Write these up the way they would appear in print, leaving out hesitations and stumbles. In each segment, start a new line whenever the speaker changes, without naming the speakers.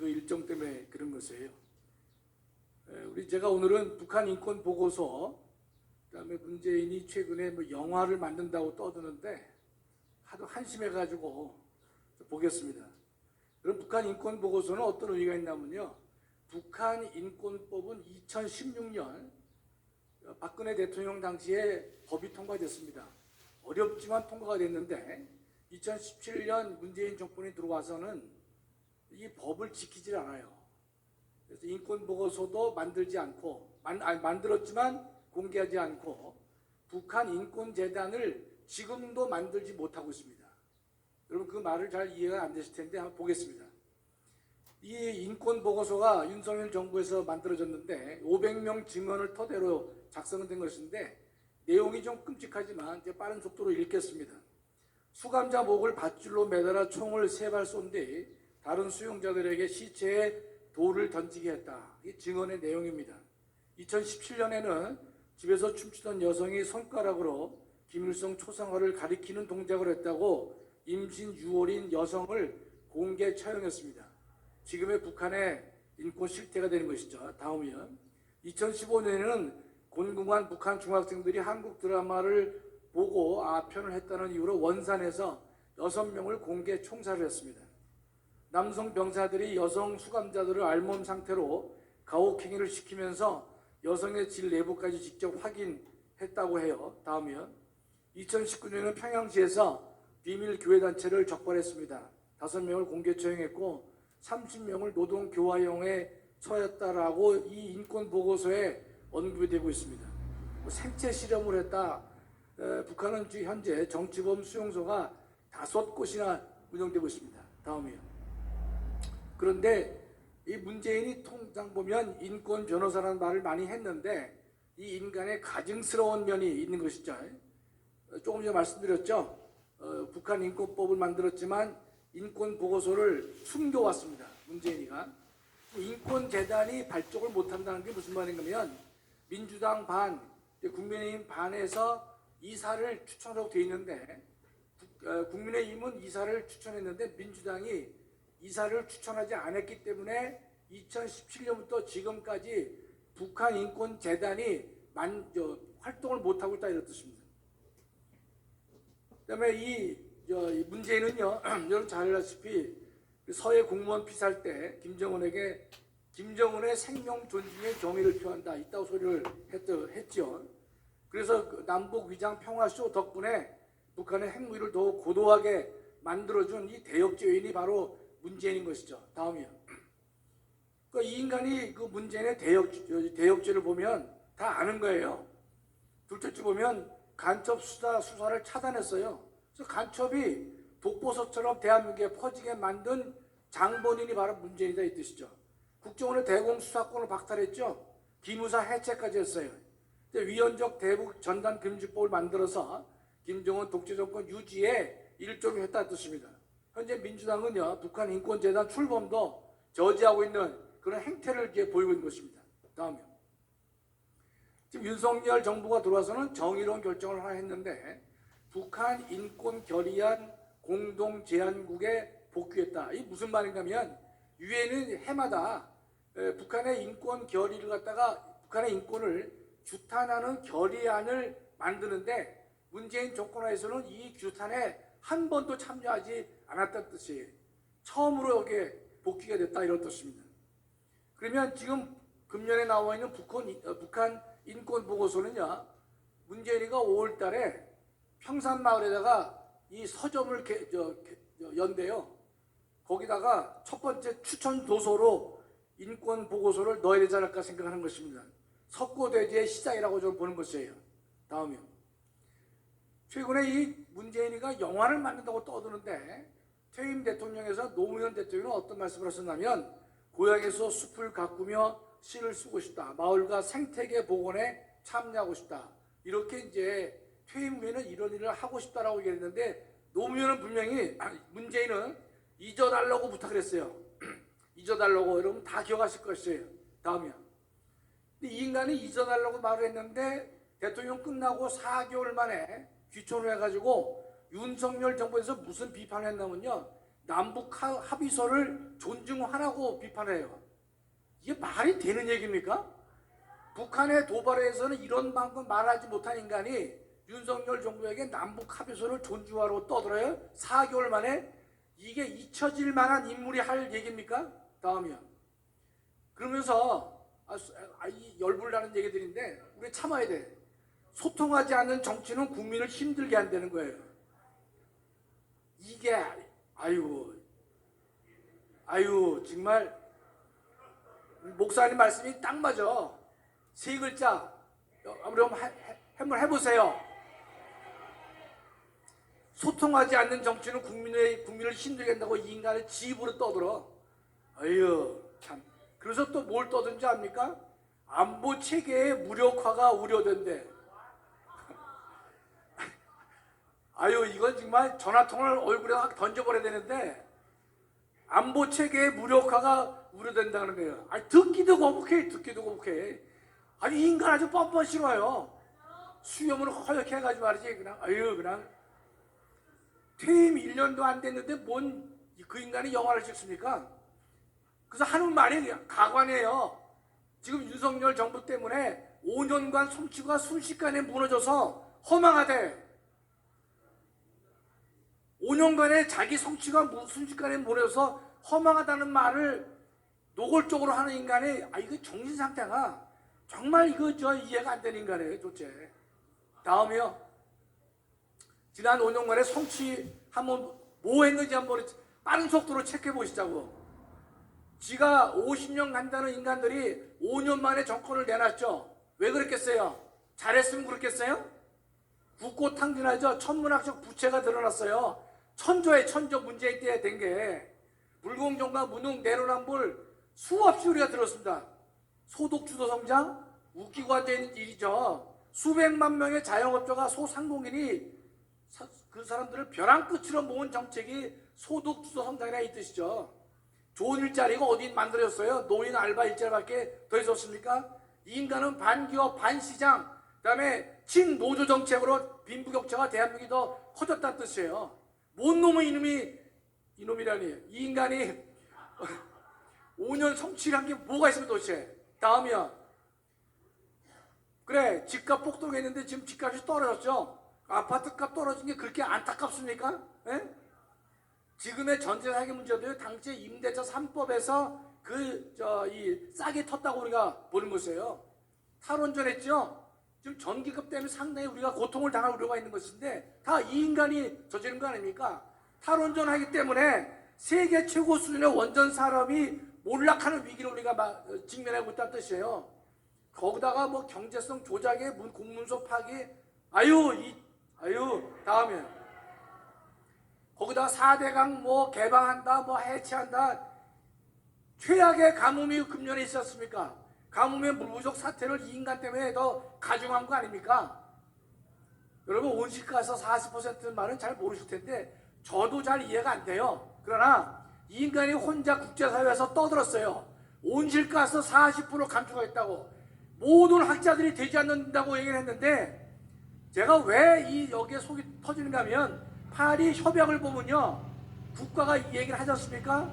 그 일정 때문에 그런 것이에요. 제가 오늘은 북한 인권 보고서, 그다음에 문재인이 최근에 뭐 영화를 만든다고 떠드는데 하도 한심해가지고 보겠습니다. 그럼 북한 인권 보고서는 어떤 의미가 있냐면요. 북한 인권법은 2016년 박근혜 대통령 당시에 법이 통과됐습니다. 어렵지만 통과가 됐는데 2017년 문재인 정권이 들어와서는 이 법을 지키질 않아요. 그래서 인권 보고서도 만들지 않고 만들었지만 공개하지 않고 북한 인권재단을 지금도 만들지 못하고 있습니다. 여러분 그 말을 잘 이해가 안 되실 텐데 한번 보겠습니다. 이 인권 보고서가 윤석열 정부에서 만들어졌는데 500명 증언을 토대로 작성된 것인데 내용이 좀 끔찍하지만 이제 빠른 속도로 읽겠습니다. 수감자 목을 밧줄로 매달아 총을 3발 쏜 뒤 다른 수용자들에게 시체에 돌을 던지게 했다. 이 증언의 내용입니다. 2017년에는 집에서 춤추던 여성이 손가락으로 김일성 초상화를 가리키는 동작을 했다고 임신 6월인 여성을 공개 처형했습니다. 지금의 북한의 인권 실태가 되는 것이죠. 다음이요. 2015년에는 곤궁한 북한 중학생들이 한국 드라마를 보고 아편을 했다는 이유로 원산에서 6명을 공개 총살을 했습니다. 남성 병사들이 여성 수감자들을 알몸 상태로 가혹행위를 시키면서 여성의 질 내부까지 직접 확인했다고 해요. 다음이요. 2019년에는 평양시에서 비밀 교회단체를 적발했습니다. 5명을 공개 처형했고 30명을 노동교화형에 처했다라고 이 인권보고서에 언급이 되고 있습니다. 생체 실험을 했다. 북한은 현재 정치범 수용소가 5곳이나 운영되고 있습니다. 다음이요. 그런데 이 문재인이 통상 보면 인권 변호사라는 말을 많이 했는데 이 인간의 가증스러운 면이 있는 것이죠. 조금 전에 말씀드렸죠. 북한 인권법을 만들었지만 인권 보고서를 숨겨왔습니다. 문재인이가. 인권재단이 발족을 못한다는 게 무슨 말인가면 민주당 반, 국민의힘 반에서 이사를 추천하고 되어 있는데 국민의힘은 이사를 추천했는데 민주당이 이사를 추천하지 않았기 때문에 2017년부터 지금까지 북한 인권재단이 활동을 못하고 있다 이런 뜻입니다. 그 다음에 이 문재인은요, 여러분 잘 알다시피 서해 공무원 피살 때 김정은의 생명 존중의 경의를 표한다. 있다고 소리를 했죠. 그래서 남북 위장 평화쇼 덕분에 북한의 핵무기를 더욱 고도하게 만들어준 이 대역죄 요인이 바로 문재인인 것이죠. 다음이요. 이 인간이 그 문재인의 대역죄를 보면 다 아는 거예요. 둘째 보면 간첩 수사를 차단했어요. 그래서 간첩이 독보서처럼 대한민국에 퍼지게 만든 장본인이 바로 문재인이다 이 뜻이죠. 국정원의 대공수사권을 박탈했죠. 기무사 해체까지 했어요. 위헌적 대북 전단 금지법을 만들어서 김정은 독재정권 유지에 일조를 했다는 뜻입니다. 현재 민주당은요, 북한 인권재단 출범도 저지하고 있는 그런 행태를 보이고 있는 것입니다. 다음이요. 지금 윤석열 정부가 들어와서는 정의로운 결정을 하나 했는데 북한 인권 결의안 공동 제안국에 복귀했다. 이게 무슨 말인가 하면 유엔은 해마다 북한의 인권 결의를 갖다가 북한의 인권을 규탄하는 결의안을 만드는데 문재인 정권하에서는 이 규탄에 한 번도 참여하지 않았다는 뜻이에요. 처음으로 여기에 복귀가 됐다 이런 뜻입니다. 그러면 지금 금년에 나와 있는 북한 인권 보고서는요, 문재인이가 5월 달에 평산마을에다가 이 서점을 연대요. 거기다가 첫 번째 추천 도서로 인권 보고서를 넣어야 되지 않을까 생각하는 것입니다. 석고대죄의 시작이라고 저는 보는 것이에요. 다음이요. 최근에 이 문재인이가 영화를 만든다고 떠드는데 퇴임 대통령에서 노무현 대통령은 어떤 말씀을 하셨냐면 고향에서 숲을 가꾸며 시를 쓰고 싶다. 마을과 생태계 복원에 참여하고 싶다. 이렇게 이제 퇴임 후에는 이런 일을 하고 싶다라고 얘기했는데 노무현은 분명히 문재인은 잊어달라고 부탁을 했어요. 잊어달라고. 여러분 다 기억하실 것이에요. 다음이요. 근데 이 인간이 잊어달라고 말을 했는데 대통령 끝나고 4개월 만에 귀촌을 해가지고 윤석열 정부에서 무슨 비판을 했냐면요. 남북 합의서를 존중하라고 비판해요. 이게 말이 되는 얘기입니까? 북한의 도발에 대해서는 이런 만큼 말하지 못한 인간이 윤석열 정부에게 남북 합의서를 존중하라고 떠들어요? 4개월 만에? 이게 잊혀질 만한 인물이 할 얘기입니까? 다음이요. 그러면서 이 열불 나는 얘기들인데 우리 참아야 돼. 소통하지 않는 정치는 국민을 힘들게 한다는 거예요. 이게 아유 정말 목사님 말씀이 딱 맞아. 세 글자 한번 해보세요. 소통하지 않는 정치는 국민을 힘들게 한다고 이 인간을 지 입으로 떠들어. 아유 참. 그래서 또 뭘 떠든지 압니까? 안보 체계의 무력화가 우려된대. 아유 이건 정말 전화통을 얼굴에 확 던져버려야 되는데 안보 체계의 무력화가 우려된다는 거예요. 아니 듣기도 거북해. 아니 이 인간 아주 뻔뻔 싫어요. 수염을 허옇게 해가지고 말이지 그냥 퇴임 1년도 안 됐는데 뭔 그 인간이 영화를 찍습니까? 그래서 하는 말이 가관이에요. 지금 윤석열 정부 때문에 5년간 성취가 순식간에 무너져서 허망하대. 5년간의 자기 성취가 순식간에 무너져서 허망하다는 말을 노골적으로 하는 인간이 이거 정신 상태가 정말 이해가 안 되는 인간이에요. 도대체. 다음이요. 지난 5년간의 성취 한번 뭐 했는지 한번 빠른 속도로 체크해 보시자고. 지가 50년 간다는 인간들이 5년 만에 정권을 내놨죠. 왜 그랬겠어요? 잘했으면 그렇겠어요? 국고 탕진하죠. 천문학적 부채가 드러났어요. 천조 문재인 때에 된 게 불공정과 무능 내로남불 수없이 우리가 들었습니다. 소득주도 성장 웃기고 앉아있는 일이죠. 수백만 명의 자영업자가 소상공인이 그 사람들을 벼랑 끝으로 모은 정책이 소득주도 성장이라 이 뜻이죠. 좋은 일자리가 어디 만들어졌어요? 노인 알바 일자리밖에 더 있었습니까? 이 인간은 반기업 반시장 그다음에 친노조 정책으로 빈부격차가 대한민국이 더 커졌다는 뜻이에요. 뭔 놈의 이놈이라니. 이 인간이 5년 성취를 한 게 뭐가 있으면 도대체. 다음이야. 그래 집값 폭등했는데 지금 집값이 떨어졌죠. 아파트값 떨어진 게 그렇게 안타깝습니까? 에? 지금의 전세 사기 문제도요. 당시 임대차 3법에서 싸게 텄다고 우리가 보는 것이에요. 탈원전했죠. 지금 전기급 때문에 상당히 우리가 고통을 당할 우려가 있는 것인데 다 이 인간이 저지른 거 아닙니까? 탈원전하기 때문에 세계 최고 수준의 원전 산업이 몰락하는 위기를 우리가 직면하고 있다는 뜻이에요. 거기다가 뭐 경제성 조작에 공문서 파기 다음에 거기다가 4대강 뭐 개방한다 뭐 해체한다. 최악의 가뭄이 금년에 있었습니까? 가뭄의 물부족 사태를 이 인간 때문에 더 가중한 거 아닙니까? 여러분 온실가스 40% 말은 잘 모르실 텐데 저도 잘 이해가 안 돼요. 그러나 이 인간이 혼자 국제사회에서 떠들었어요. 온실가스 40% 감축하겠다고. 모든 학자들이 되지 않는다고 얘기를 했는데 제가 왜 여기에 속이 터지는가 하면 파리 협약을 보면요. 국가가 이 얘기를 하지 않습니까?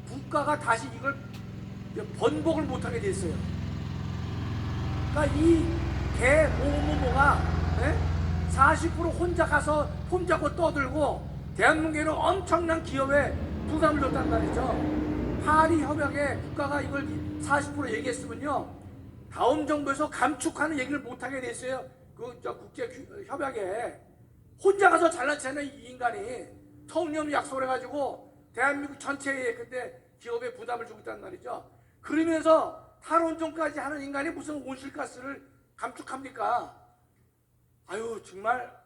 국가가 다시 이걸 번복을 못하게 돼 있어요. 그러니까 이 개모모모가 40% 혼자 가서 혼자고 떠들고 대한민국에는 엄청난 기업에 부담을 줬단 말이죠. 파리 협약에 국가가 이걸 40% 얘기했으면요. 다음 정부에서 감축하는 얘기를 못하게 돼 있어요. 국제 협약에. 혼자 가서 잘난 체는 이 인간이 터무니없는 약속을 해가지고 대한민국 전체에 근데 기업에 부담을 주고 있단 말이죠. 그러면서 탈원전까지 하는 인간이 무슨 온실가스를 감축합니까? 정말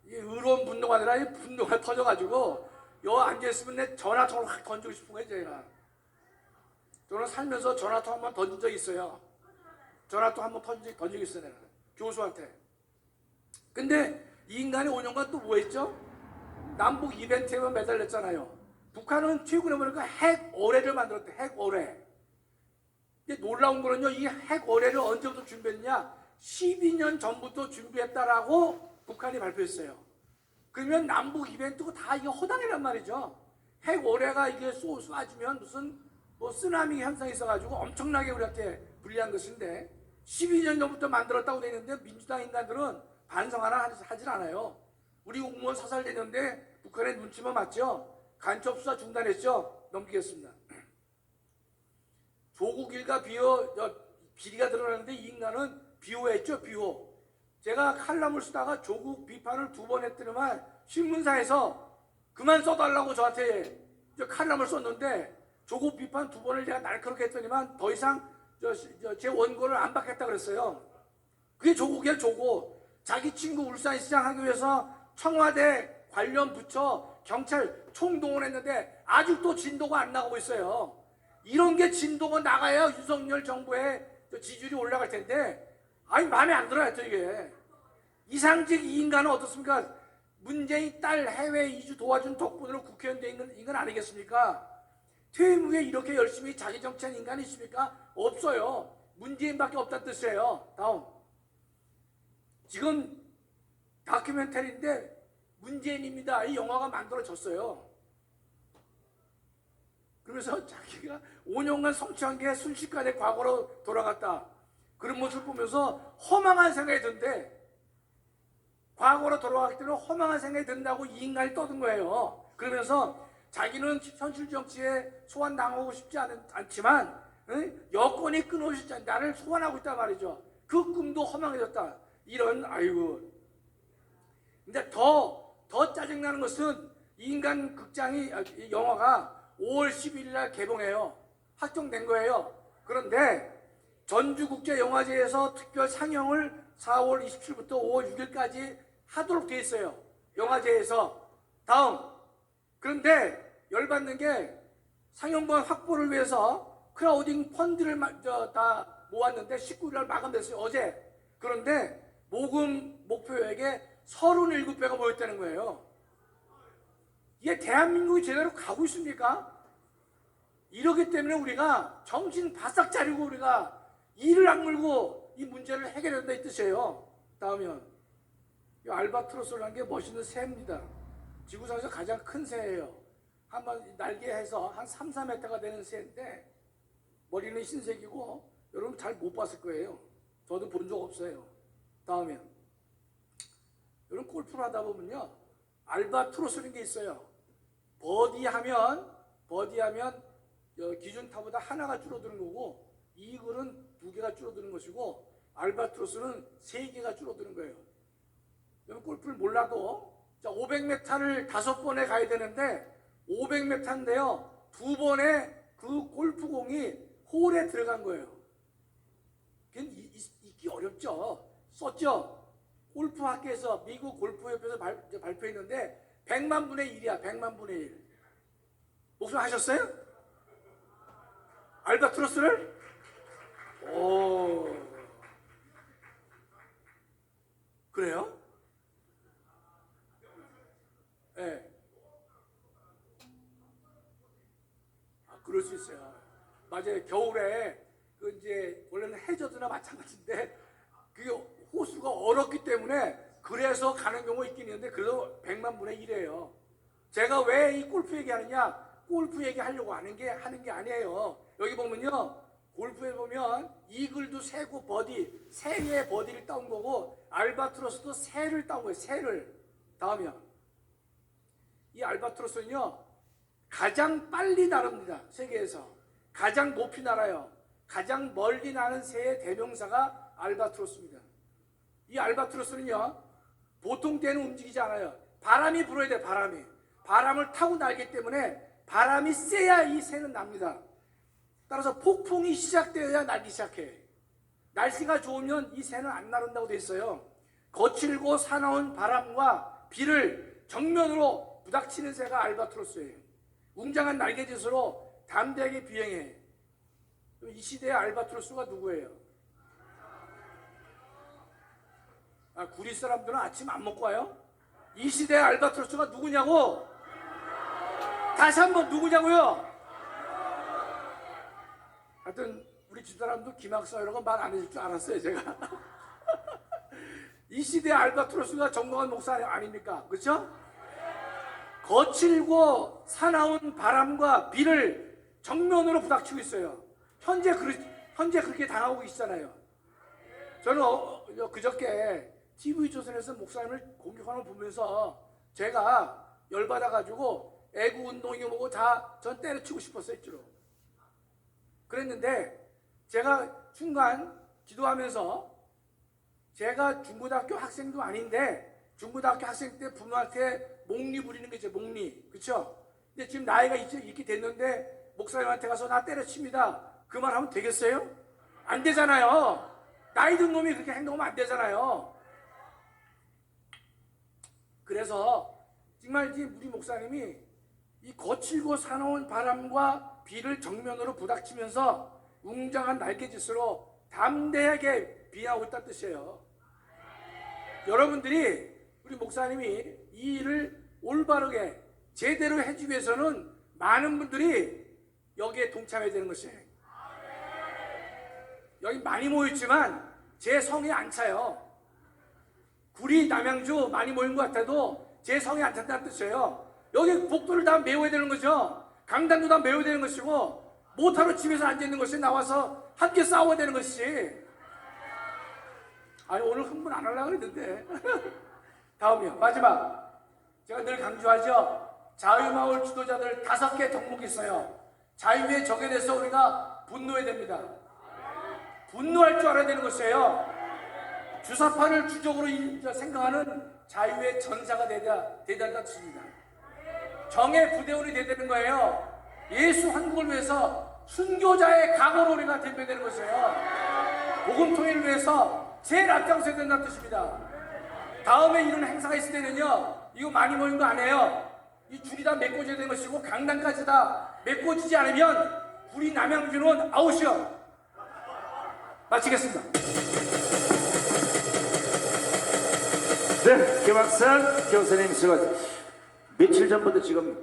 이 의로운 분노가 아니라 이 분노가 터져가지고 여 앉아있으면 내 전화통을 확 던지고 싶은 거예요. 제가 저는 살면서 전화통 한번 던진 적이 있어요. 전화통 한번 던진 적이 있어요. 내가 교수한테. 근데 이 인간이 5년간 또 뭐 했죠? 남북 이벤트에 매달렸잖아요. 북한은 최근에 보니까 핵어뢰를 만들었대. 핵어뢰. 근데 놀라운 거는요. 이 핵어뢰를 언제부터 준비했냐? 12년 전부터 준비했다라고 북한이 발표했어요. 그러면 남북 이벤트고 다 이게 허당이란 말이죠. 핵 오래가 이게 쏟아지면 무슨 뭐 쓰나미 현상이 있어가지고 엄청나게 우리한테 불리한 것인데 12년 전부터 만들었다고 되어 있는데 민주당 인간들은 반성 하나 하질 않아요. 우리 공무원 사살되는데 북한의 눈치만 맞죠? 간첩 수사 중단했죠? 넘기겠습니다. 조국 일가 비리가 드러나는데 이 인간은 비호했죠, 비호. 제가 칼럼을 쓰다가 조국 비판을 2번 했더니만 신문사에서 그만 써달라고 저한테 칼럼을 썼는데 조국 비판 2번을 제가 날카롭게 했더니만 더 이상 제 원고를 안 받겠다 그랬어요. 그게 조국이에요, 조국. 자기 친구 울산시장 하기 위해서 청와대 관련 부처 경찰 총동원했는데 아직도 진도가 안 나가고 있어요. 이런 게 진도가 나가야 윤석열 정부의 지지율이 올라갈 텐데 아니 마음에 안 들어요. 이게 이상직 이 인간은 어떻습니까? 문재인 딸 해외 이주 도와준 덕분으로 국회의원 된 인간 아니겠습니까? 퇴임 후에 이렇게 열심히 자기 정치한 인간이 있습니까? 없어요. 문재인밖에 없다는 뜻이에요. 다음. 지금 다큐멘터리인데 문재인입니다. 이 영화가 만들어졌어요. 그러면서 자기가 5년간 성취한 게 순식간에 과거로 돌아갔다. 그런 모습을 보면서 허망한 생각이 든대. 과거로 돌아가기 때문에 허망한 생각이 든다고 이 인간이 떠든 거예요. 그러면서 자기는 현실 정치에 소환당하고 싶지 않지만 여건이 끊어지지 나를 소환하고 있단 말이죠. 그 꿈도 허망해졌다. 이런 아이고. 근데 더 짜증나는 것은 이 인간 이 영화가 5월 10일 날 개봉해요. 확정된 거예요. 그런데 전주국제영화제에서 특별 상영을 4월 27일부터 5월 6일까지 하도록 돼 있어요. 영화제에서. 다음. 그런데 열받는 게 상영관 확보를 위해서 크라우딩 펀드를 다 모았는데 19일 날 마감됐어요. 어제. 그런데 모금 목표액에 37배가 모였다는 거예요. 이게 대한민국이 제대로 가고 있습니까? 이러기 때문에 우리가 정신 바싹 차리고 우리가 이를 악물고 이 문제를 해결해야 된다 이 뜻이에요. 다음은 이 알바트로스라는 게 멋있는 새입니다. 지구상에서 가장 큰 새예요. 한번 날개해서 한 3, 4m가 되는 새인데 머리는 흰색이고 여러분 잘 못 봤을 거예요. 저도 본 적 없어요. 다음에 여러분 골프를 하다 보면요 알바트로스라는 게 있어요. 버디하면 기준타보다 하나가 줄어드는 거고 이글은 2개가 줄어드는 것이고 알바트로스는 3개가 줄어드는 거예요. 여러분 골프를 몰라도 500m를 5번에 가야 되는데 500m인데요 2번에 그 골프공이 홀에 들어간 거예요. 읽기 어렵죠. 썼죠. 골프학회에서 미국 골프협회에서 발표했는데 100만 분의 1이야. 100만 분의 1. 목소리 하셨어요? 알바트로스를? 오. 그래요? 예. 네. 그럴 수 있어요. 맞아요. 겨울에 이제 원래는 해저드나 마찬가지인데 그게 호수가 얼었기 때문에 그래서 가는 경우가 있긴 있는데 그래도 100만 분의 1이에요. 제가 왜 이 골프 얘기하느냐? 골프 얘기하려고 하는 게 아니에요. 여기 보면요. 골프에 보면 이글도 세고 버디, 3개의 버디를 따온 거고 알바트로스도 3를 따온 거예요. 3를. 다음이요. 이 알바트로스는요. 가장 빨리 나릅니다. 세계에서. 가장 높이 날아요. 가장 멀리 나는 새의 대명사가 알바트로스입니다. 이 알바트로스는요. 보통 때는 움직이지 않아요. 바람이 불어야 돼. 바람을 타고 날기 때문에 바람이 세야 이 새는 납니다. 따라서 폭풍이 시작되어야 날기 시작해. 날씨가 좋으면 이 새는 안 나른다고 돼 있어요. 거칠고 사나운 바람과 비를 정면으로 부닥치는 새가 알바트로스예요. 웅장한 날개짓으로 담대하게 비행해. 이 시대의 알바트로스가 누구예요? 구리 사람들은 아침 안 먹고 와요? 이 시대의 알바트로스가 누구냐고? 다시 한번 누구냐고요? 하여튼 우리 집사람도 김학사 이런 거 말 안 해줄 줄 알았어요 제가. 이 시대의 알바트로스가 정광훈 목사 아닙니까? 그렇죠? 거칠고 사나운 바람과 비를 정면으로 부닥치고 있어요. 현재 그렇게 당하고 계시잖아요. 저는 그저께 TV조선에서 목사님을 공격하는 거 보면서 제가 열받아가지고 애국운동이 뭐고 다 전 때려치고 싶었어요. 했죠. 그랬는데 제가 중간 기도하면서 제가 중고등학교 학생도 아닌데 중고등학교 학생 때 부모한테 목리 부리는 게 있죠. 목리. 그렇죠? 근데 지금 나이가 이렇게 됐는데 목사님한테 가서 나 때려칩니다. 그 말 하면 되겠어요? 안 되잖아요. 나이 든 놈이 그렇게 행동하면 안 되잖아요. 그래서 정말 우리 목사님이 이 거칠고 사나운 바람과 비를 정면으로 부닥치면서 웅장한 날개짓으로 담대하게 비하고 있다는 뜻이에요. 여러분들이 우리 목사님이 이 일을 올바르게 제대로 해주기 위해서는 많은 분들이 여기에 동참해야 되는 것이에요. 여기 많이 모였지만 제 성에 안 차요. 구리, 남양주 많이 모인 것 같아도 제 성에 안 찬다는 뜻이에요. 여기 복도를 다 메워야 되는 거죠. 강단도 다 메워야 되는 것이고 못하러 집에서 앉아있는 것이 나와서 함께 싸워야 되는 것이지. 아니 오늘 흥분 안 하려고 그랬는데 다음이요. 마지막. 제가 늘 강조하죠. 자유마을 지도자들 5개 덕목이 있어요. 자유의 적에 대해서 우리가 분노해야 됩니다. 분노할 줄 알아야 되는 것이에요. 주사파를 주적으로 생각하는 자유의 전사가 되다는 뜻입니다. 정의 부대원이 되야 되는 거예요. 예수 한국을 위해서 순교자의 각오로 우리가 대표되는 것이에요. 복음 통일을 위해서 제일 앞장서야 된다는 뜻입니다. 다음에 이런 행사가 있을 때는요, 이거 많이 모인 거 아니에요. 이 줄이 다 메꿔져야 되는 것이고 강단까지 다 메꿔지지 않으면 우리 남양주는 아웃이요. 마치겠습니다.
네, 김학산 교수님 수고. 며칠 전부터 지금